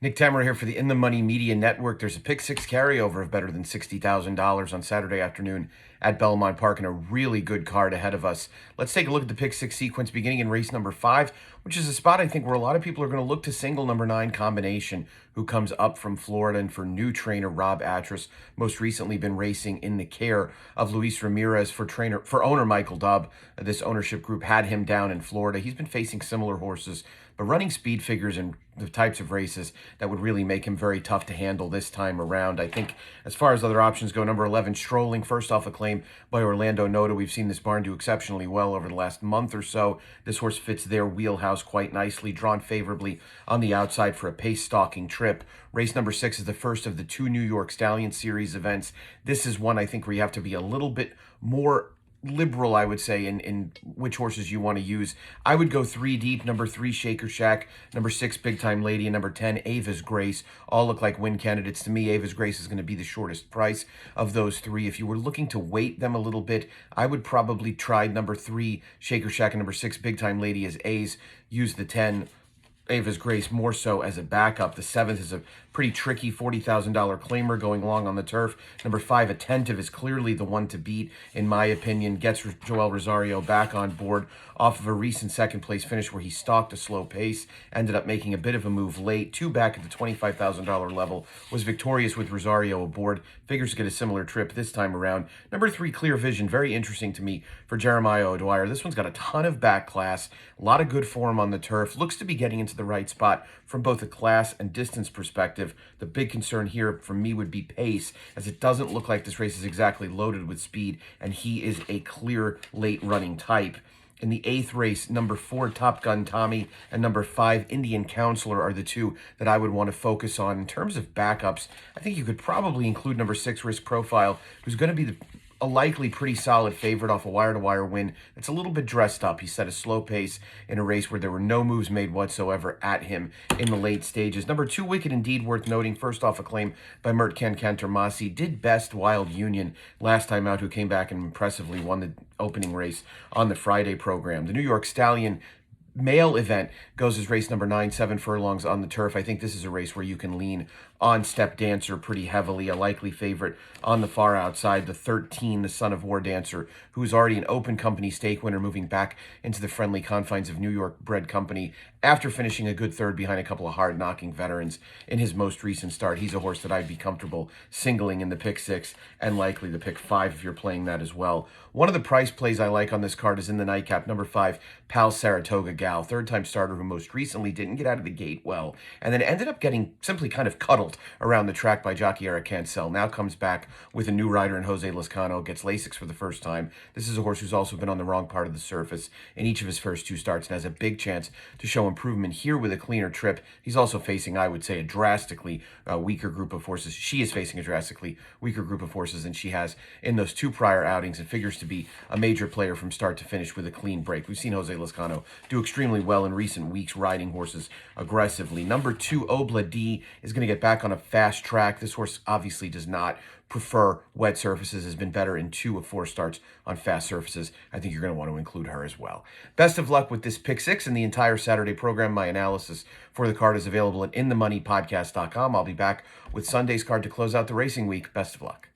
Nick Tammaro here for the In the Money Media Network. There's a pick six carryover of better than $60,000 on Saturday afternoon at Belmont Park and a really good card ahead of us. Let's take a look at the pick six sequence beginning in race number 5, which is a spot I think where a lot of people are going to look to single number 9 combination, who comes up from Florida, and for new trainer Rob Atras, most recently been racing in the care of Luis Ramirez for owner Michael Dubb. This ownership group had him down in Florida. He's been facing similar horses, but running speed figures and the types of races that would really make him very tough to handle this time around. I think as far as other options go, number 11, Strolling, first off a claim by Orlando Noda. We've seen this barn do exceptionally well over the last month or so. This horse fits their wheelhouse quite nicely, drawn favorably on the outside for a pace-stalking trip. Race number 6 is the first of the 2 New York Stallion Series events. This is one I think where you have to be a little bit more liberal, I would say, in which horses you want to use. I would go 3 deep. Number 3, Shaker Shack. Number 6, Big Time Lady. And number 10, Ava's Grace. All look like win candidates to me. Ava's Grace is going to be the shortest price of those 3. If you were looking to weight them a little bit, I would probably try number 3, Shaker Shack, and number 6, Big Time Lady as A's. Use the 10, Ava's Grace, more so as a backup. The 7th is a pretty tricky $40,000 claimer going long on the turf. Number 5, Attentive, is clearly the one to beat, in my opinion. Gets Joel Rosario back on board off of a recent second-place finish where he stalked a slow pace, ended up making a bit of a move late. 2 back at the $25,000 level, was victorious with Rosario aboard. Figures to get a similar trip this time around. Number 3, Clear Vision, very interesting to me for Jeremiah O'Dwyer. This one's got a ton of back class, a lot of good form on the turf, looks to be getting into the right spot from both a class and distance perspective. The big concern here for me would be pace, as it doesn't look like this race is exactly loaded with speed, and he is a clear late running type. In the 8th race, number 4, Top Gun Tommy, and number 5, Indian Counselor are the 2 that I would want to focus on. In terms of backups, I think you could probably include number 6, Risk Profile, who's going to be a likely pretty solid favorite off a wire-to-wire win. It's a little bit dressed up. He set a slow pace in a race where there were no moves made whatsoever at him in the late stages. Number 2, Wicked Indeed, worth noting, first off a claim by Mert Ken Cantormasi. Did best Wild Union last time out, who came back and impressively won the opening race on the Friday program. The New York Stallion male event goes as race number 9, 7 furlongs on the turf. I think this is a race where you can lean on Step Dancer pretty heavily, a likely favorite on the far outside. The 13, the Son of War Dancer, who is already an open company stake winner, moving back into the friendly confines of New York bred company after finishing a good third behind a couple of hard-knocking veterans in his most recent start. He's a horse that I'd be comfortable singling in the pick 6 and likely the pick 5 if you're playing that as well. One of the price plays I like on this card is in the nightcap, number 5, Pal Saratoga Gal, third-time starter who most recently didn't get out of the gate well, and then ended up getting simply kind of cuddled around the track by jockey Eric Cancel. Now comes back with a new rider in Jose Lezcano, gets Lasix for the first time. This is a horse who's also been on the wrong part of the surface in each of his first 2 starts and has a big chance to show improvement here with a cleaner trip. He's also facing, I would say, a drastically weaker group of horses. She is facing a drastically weaker group of horses than she has in those 2 prior outings, and figures to be a major player from start to finish with a clean break. We've seen Jose Lezcano do extremely well in recent weeks riding horses aggressively. Number 2, Obla D, is going to get back on a fast track. This horse obviously does not prefer wet surfaces, has been better in 2 of 4 starts on fast surfaces. I think you're going to want to include her as well. Best of luck with this pick 6 and the entire Saturday program. My analysis for the card is available at inthemoneypodcast.com. I'll be back with Sunday's card to close out the racing week. Best of luck.